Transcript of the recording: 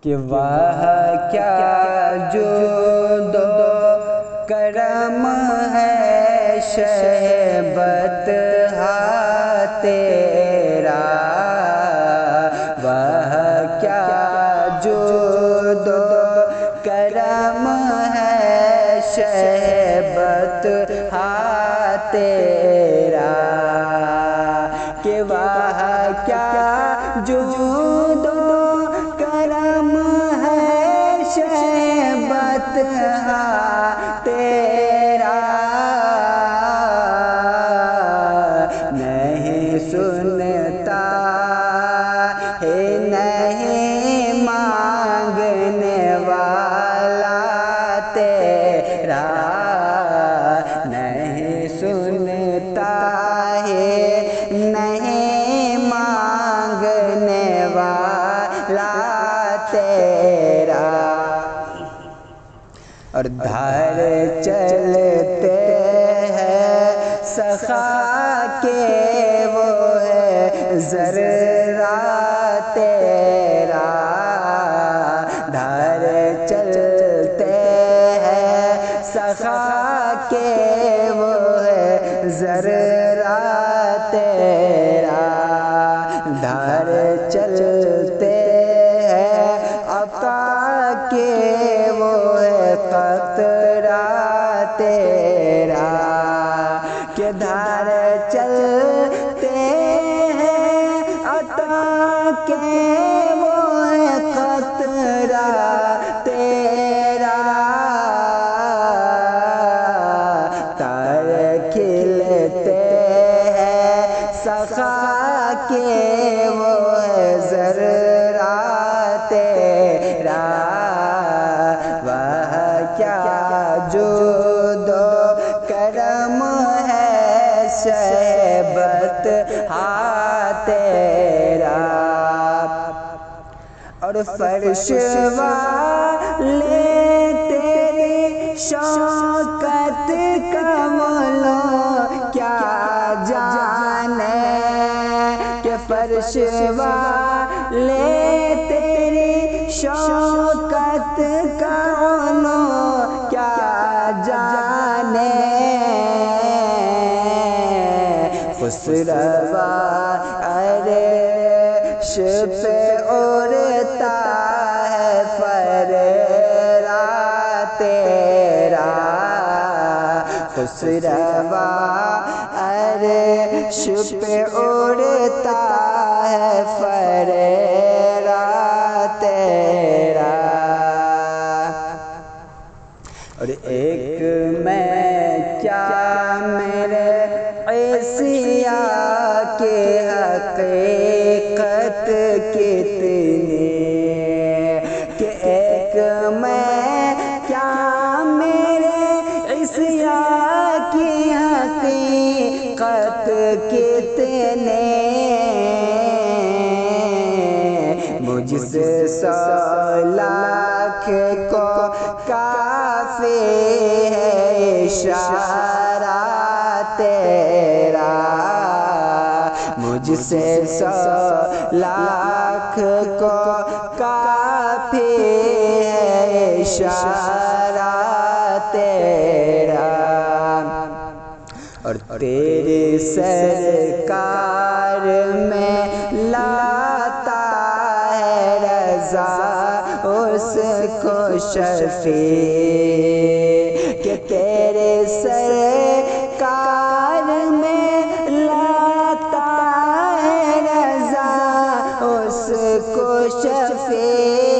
کہ وہ کیا جود و کرم ہے شہبت ہا تیرا، وہ کیا جود و کرم ہے شہبت ہا تیرا، کہ وہ کیا جود و کرم ہے شہبت ہا تیرا، نہیں سنتا ہے نہیں مانگنے والا تیرا، نہیں سنتا ہے نہیں مانگنے والا تیرا، اور دھار چلتے ہیں سخا کے وہ ہے ذرہ تیرا، دھار چلتے ہیں سخا کے وہ ہے ذرہ تیرا، دھار چلتے ہیں عطا کے وہ ہے قطرہ تیرا، کہ دھار چلتے ہیں عطا کے وہ ہے قطرہ تیرا، تار کھلتے ہیں سخا کے وہ ہے ذرہ تیرا، وہ کیا جود و کرم ہے شہبت ہا تیرا، اور فرش والے تیری شوکت کا مولو کیا جانے، کہ فرش والے تیری شوکت کا مولو کیا جانے، خسروا عرش پہ اڑتا ہے فرا تیرا، خسروا عرش پہ اڑتا ہے فرا تیرا، اور ایک میں کیا میرے عیسیٰ کی حقیقت کتنی، کہ ایک میں کیا میرے عیسیٰ کی حقیقت کتنی، مجھ سے 100 لاکھ کو کافی ہے اشارہ تیرا، مجھ سے 100 لاکھ کو کافی ہے اشارہ تیرا، اور تیری سرکار میں لاتا ہے رضا اس کو شفیع، کہ تیرے سرکار میں لاتا ہے رضا اس کو شفیع،